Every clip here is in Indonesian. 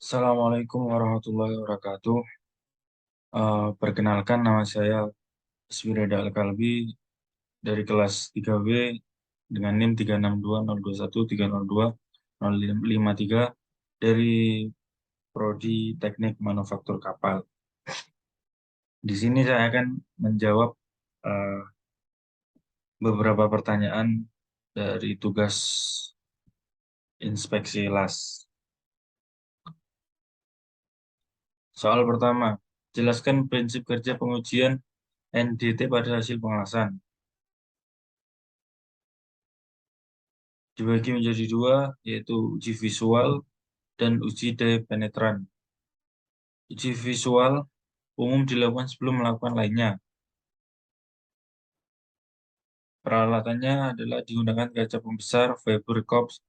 Assalamualaikum warahmatullahi wabarakatuh. Perkenalkan nama saya Iswireda Al-Kalbi dari kelas 3W dengan NIM 362021302 dari Prodi Teknik Manufaktur Kapal. Di sini saya akan menjawab eh, beberapa pertanyaan dari tugas inspeksi las. Soal pertama, jelaskan prinsip kerja pengujian NDT pada hasil pengelasan. Dibagi menjadi dua, yaitu uji visual dan uji daya penetran. Uji visual umum dilakukan sebelum melakukan lainnya. Peralatannya adalah digunakan kaca pembesar, Faber Corps,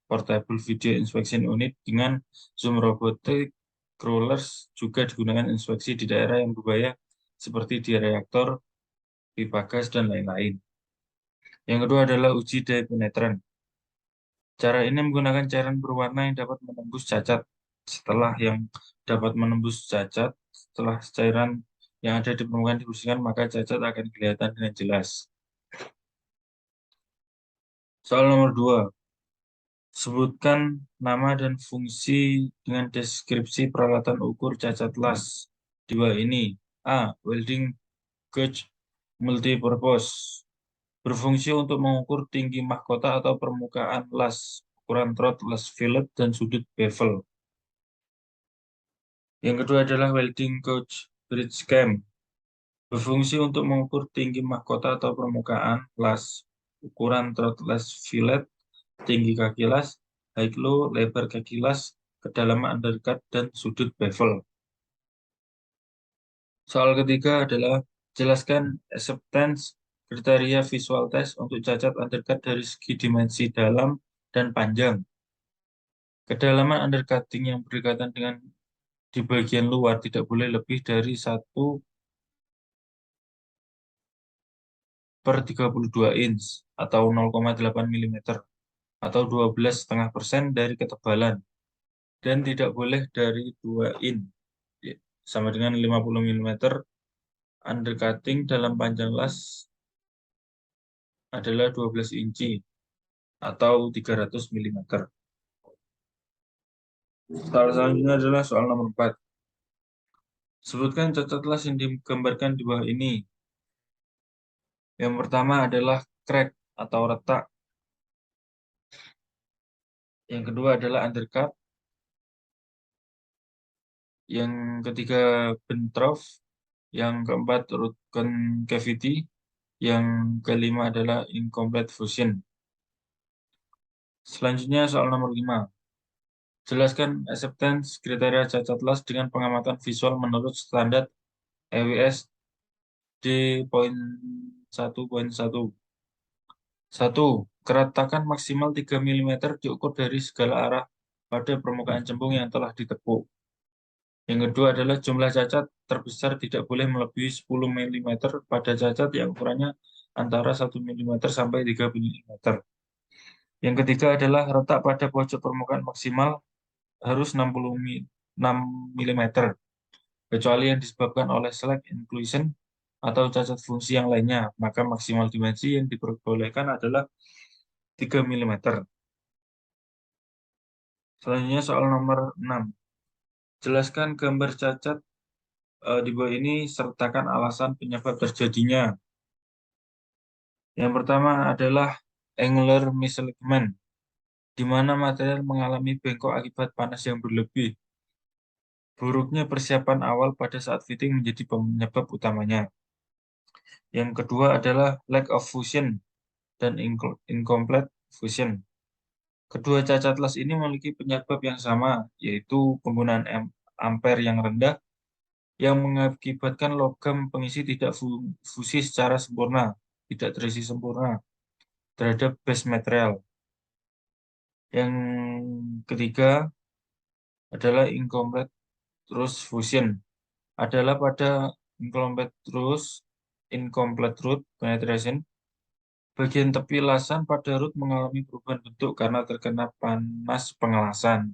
Portable Video Inspection Unit dengan zoom robotic crawlers, juga digunakan inspeksi di daerah yang berbahaya seperti di reaktor, pipa gas, dan lain-lain. Yang kedua adalah uji daya penetran. Cara ini menggunakan cairan berwarna yang dapat menembus cacat. Setelah cairan yang ada di permukaan dibersihkan, maka cacat akan kelihatan dengan jelas. Soal nomor 2. Sebutkan nama dan fungsi dengan deskripsi peralatan ukur cacat las di bawah ini. A. Welding gauge multipurpose. Berfungsi untuk mengukur tinggi mahkota atau permukaan las, ukuran trot, las fillet, dan sudut bevel. Yang kedua adalah welding gauge bridge cam. Berfungsi untuk mengukur tinggi mahkota atau permukaan las, ukuran trot las fillet, tinggi kaki las, height low, lebar kaki las, kedalaman undercut, dan sudut bevel. Soal ketiga adalah jelaskan acceptance kriteria visual test untuk cacat undercut dari segi dimensi dalam dan panjang. Kedalaman undercutting yang berdekatan dengan di bagian luar tidak boleh lebih dari 1/32 inch atau 0,8 mm atau 12,5% dari ketebalan, dan tidak boleh dari 2 in sama dengan 50 mm. Undercutting dalam panjang las adalah 12 inci atau 300 mm. Soal selanjutnya adalah soal nomor 4. Sebutkan cacat las yang digambarkan di bawah ini. Yang pertama adalah crack atau retak. Yang kedua adalah undercut. Yang ketiga bentroff. Yang keempat root concavity. Yang kelima adalah incomplete fusion. Selanjutnya soal nomor 5. Jelaskan acceptance kriteria cacat las dengan pengamatan visual menurut standar EWS D.1.1. 1. Keretakan maksimal 3 mm diukur dari segala arah pada permukaan cembung yang telah ditekuk. Yang kedua adalah jumlah cacat terbesar tidak boleh melebihi 10 mm pada cacat yang ukurannya antara 1 mm sampai 3 mm. Yang ketiga adalah retak pada pojok permukaan maksimal harus 6 mm, kecuali yang disebabkan oleh slack inclusion atau cacat fungsi yang lainnya, maka maksimal dimensi yang diperbolehkan adalah 3 mm. Selanjutnya soal nomor 6. Jelaskan gambar cacat di bawah ini sertakan alasan penyebab terjadinya. Yang pertama adalah angular misalignment, di mana material mengalami bengkok akibat panas yang berlebih. Buruknya persiapan awal pada saat fitting menjadi penyebab utamanya. Yang kedua adalah lack of fusion dan incomplete fusion. Kedua cacat las ini memiliki penyebab yang sama, yaitu penggunaan ampere yang rendah yang mengakibatkan logam pengisi tidak fusi secara sempurna, tidak terisi sempurna terhadap base material. Yang ketiga adalah incomplete truss fusion. Adalah pada incomplete root penetration, bagian tepi lasan pada root mengalami perubahan bentuk karena terkena panas pengelasan.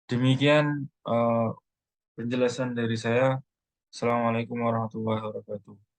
Demikian penjelasan dari saya. Assalamualaikum warahmatullahi wabarakatuh.